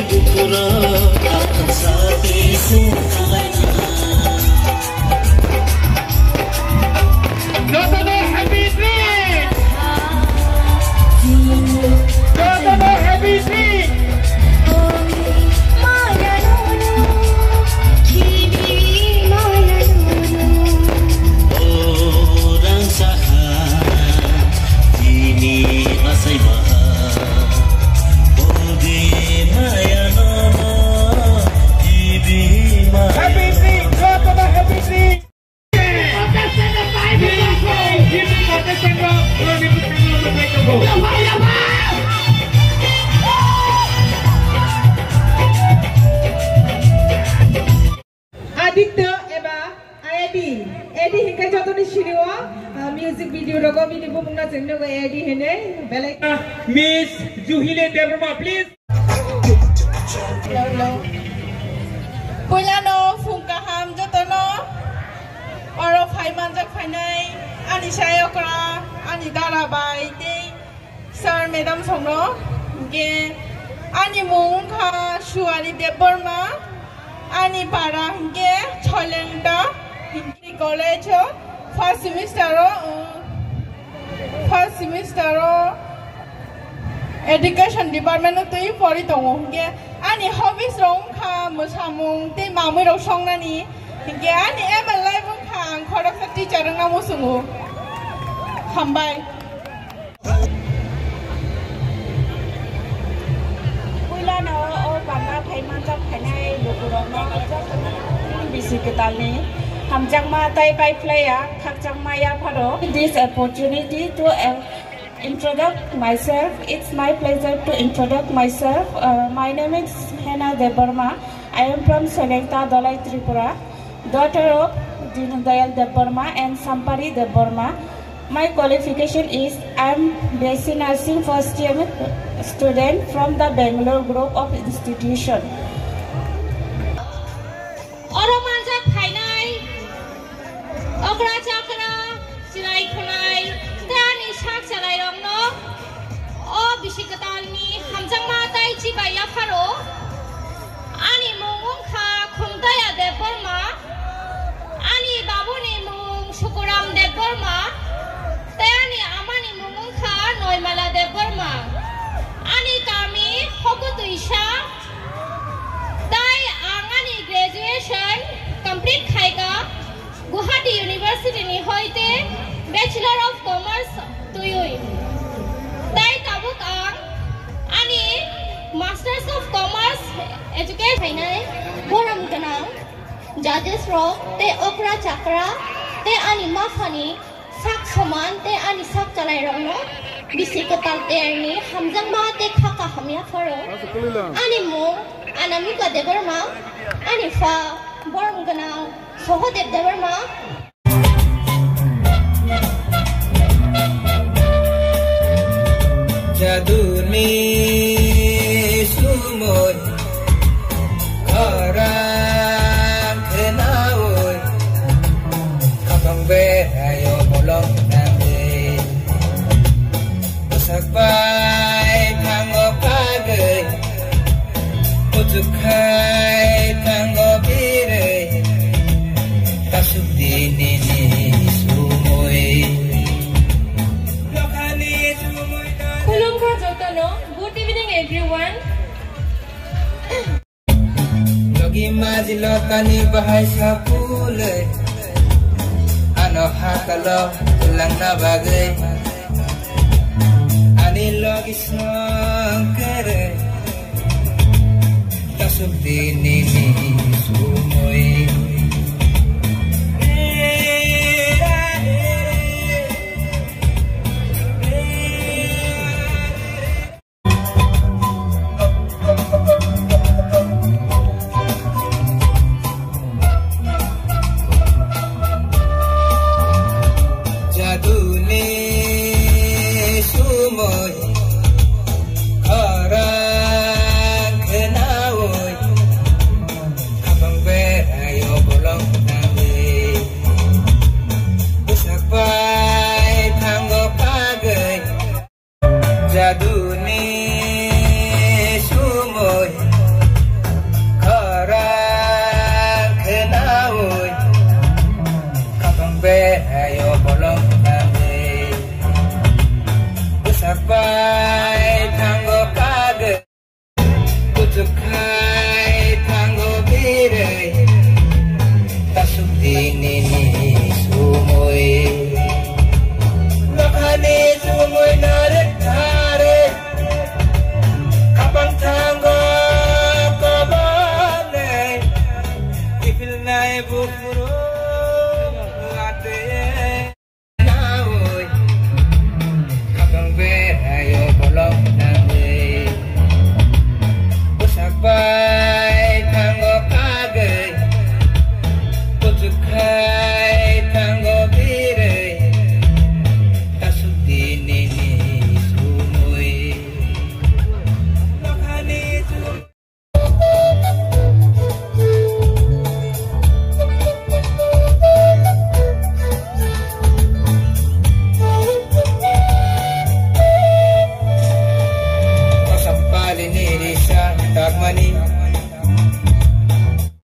bukuro akan sabi sukalana Dodolo Habibi Dodolo Habibi orang sahat ini asai mahal Oge maya nono Ibi maya Habibi Dodolo Habibi Adikta eba Edi hingga jatuh siniwa music video logo mini bumungna jengno go Edi hene belai Miss Juhile Debrma please Pulano fungkaham jatono oro phaiman jak phainai ani sayokra ani darabai de sir madam songro ge ani mungkha shuari deborma ani para ge cholenta degree college first semester education department tui pori tongo ge ani hobbies rong kha musamung te mamui rok songnani ge ani emalai bung kha ang khorak sa teacher nga musungu hambai Pulano o bangga phaiman jak phainai lukurong ma jak bisiketani hamjang ma tai pai playa khakjang ma ya pharo this opportunity to introduce myself. It's my pleasure to introduce myself. My name is Hena Deborma. I am from Selekta Dalai Tripura, daughter of Dinodayal Deborma and Sampari Deborma. My qualification is I am BSc Nursing first year student from the Bangalore Group of Institution. Oromanjak phainai okra chakra sirai khunai tani sak chalai rongno o bisikatalni hamjang ma tai chibai ya pharo ani mung kha khumtaya deborma ani babuni mung sukuram deborma tani amani mung kha noimala deborma ani kami hokutuisha tai angani graduation complete khaiga Guwahati University ni hoite Bachelor of Commerce tuyui tai tabuk ang ani Masters of Commerce Education phainai boram ganang judges ro te okra chakra te ani makhani sak saman te ani sak chalai rongno bisikatal te ani hamjang ma te khaka hamya pharo ani mo anamika deborma ani fa boram ganang sohodev deborma Jaduni sumur orang kenal abang berayo bolong nanti usahbai tanggo pagai utukai tanggo birai tasuk dini sumui Good evening everyone. Logi majilo kani bahasa pule ano hakalo tulang na bagay ani logi snong